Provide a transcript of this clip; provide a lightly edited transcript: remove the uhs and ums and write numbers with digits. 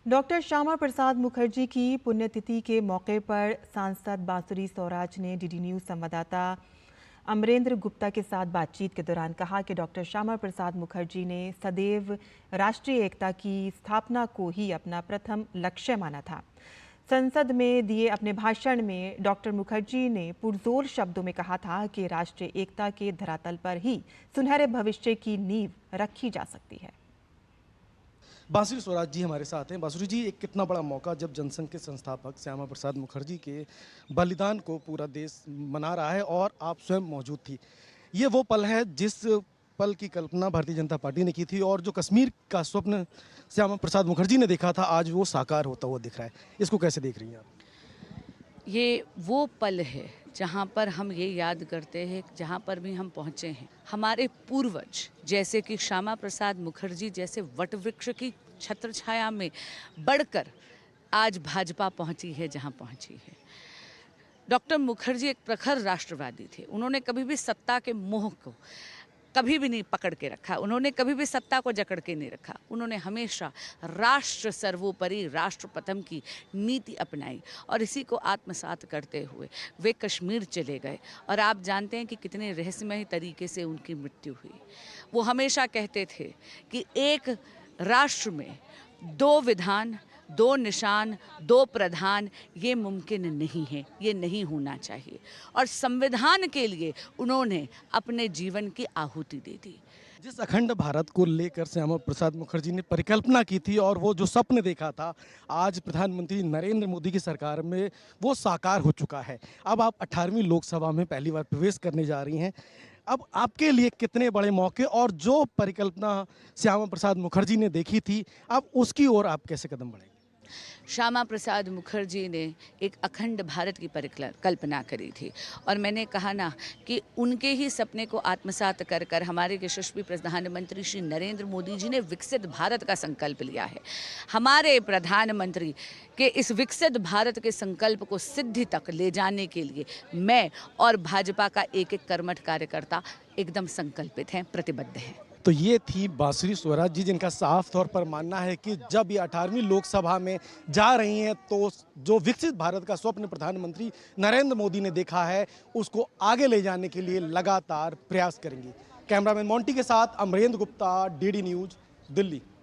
Doctor Shyama Prasad Mukherjee की पुण्यतिथि के मौके पर सांसद बांसुरी स्वराज ने डीडी न्यूज संवाददाता अमरेंद्र गुप्ता के साथ बातचीत के दौरान कहा कि डॉक्टर श्यामा प्रसाद मुखर्जी ने सदैव राष्ट्रीय एकता की स्थापना को ही अपना प्रथम लक्ष्य माना था। संसद में दिए अपने भाषण में डॉक्टर मुखर्जी ने पुरजोर शब्दों में कहा था कि राष्ट्रीय एकता के धरातल पर ही सुनहरे भविष्य की नींव रखी जा सकती है। बांसुरी स्वराज जी हमारे साथ हैं। बांसुरी जी, एक कितना बड़ा मौका जब जनसंघ के संस्थापक श्यामा प्रसाद मुखर्जी के बलिदान को पूरा देश मना रहा है और आप स्वयं मौजूद थी। ये वो पल है जिस पल की कल्पना भारतीय जनता पार्टी ने की थी और जो कश्मीर का स्वप्न श्यामा प्रसाद मुखर्जी ने देखा था, आज वो साकार होता हुआ दिख रहा है। इसको कैसे देख रही हैं आप? ये वो पल है जहाँ पर हम ये याद करते हैं, जहाँ पर भी हम पहुँचे हैं। हमारे पूर्वज जैसे कि श्यामा प्रसाद मुखर्जी जैसे वटवृक्ष की छत्र छाया में बढ़कर आज भाजपा पहुँची है जहाँ पहुँची है। डॉक्टर मुखर्जी एक प्रखर राष्ट्रवादी थे। उन्होंने कभी भी सत्ता के मोह को कभी भी नहीं पकड़ के रखा, उन्होंने कभी भी सत्ता को जकड़ के नहीं रखा। उन्होंने हमेशा राष्ट्र सर्वोपरि, राष्ट्र प्रथम की नीति अपनाई और इसी को आत्मसात करते हुए वे कश्मीर चले गए। और आप जानते हैं कि कितने रहस्यमय तरीके से उनकी मृत्यु हुई। वो हमेशा कहते थे कि एक राष्ट्र में दो विधान, दो निशान, दो प्रधान, ये मुमकिन नहीं है, ये नहीं होना चाहिए। और संविधान के लिए उन्होंने अपने जीवन की आहुति दे दी। जिस अखंड भारत को लेकर श्यामा प्रसाद मुखर्जी ने परिकल्पना की थी और वो जो स्वप्न देखा था, आज प्रधानमंत्री नरेंद्र मोदी की सरकार में वो साकार हो चुका है। अब आप 18वीं लोकसभा में पहली बार प्रवेश करने जा रही हैं। अब आपके लिए कितने बड़े मौके और जो परिकल्पना श्यामा प्रसाद मुखर्जी ने देखी थी, अब उसकी ओर आप कैसे कदम बढ़ेंगे? श्यामा प्रसाद मुखर्जी ने एक अखंड भारत की परिकल्पना करी थी और मैंने कहा ना कि उनके ही सपने को आत्मसात कर कर हमारे यशस्वी प्रधानमंत्री श्री नरेंद्र मोदी जी ने विकसित भारत का संकल्प लिया है। हमारे प्रधानमंत्री के इस विकसित भारत के संकल्प को सिद्धि तक ले जाने के लिए मैं और भाजपा का एक एक कर्मठ कार्यकर्ता एकदम संकल्पित हैं, प्रतिबद्ध हैं। तो ये थी बांसुरी स्वराज जी, जिनका साफ तौर पर मानना है कि जब ये 18वीं लोकसभा में जा रही हैं तो जो विकसित भारत का स्वप्न प्रधानमंत्री नरेंद्र मोदी ने देखा है, उसको आगे ले जाने के लिए लगातार प्रयास करेंगी। कैमरामैन मोंटी के साथ अमरेंद्र गुप्ता, डीडी न्यूज, दिल्ली।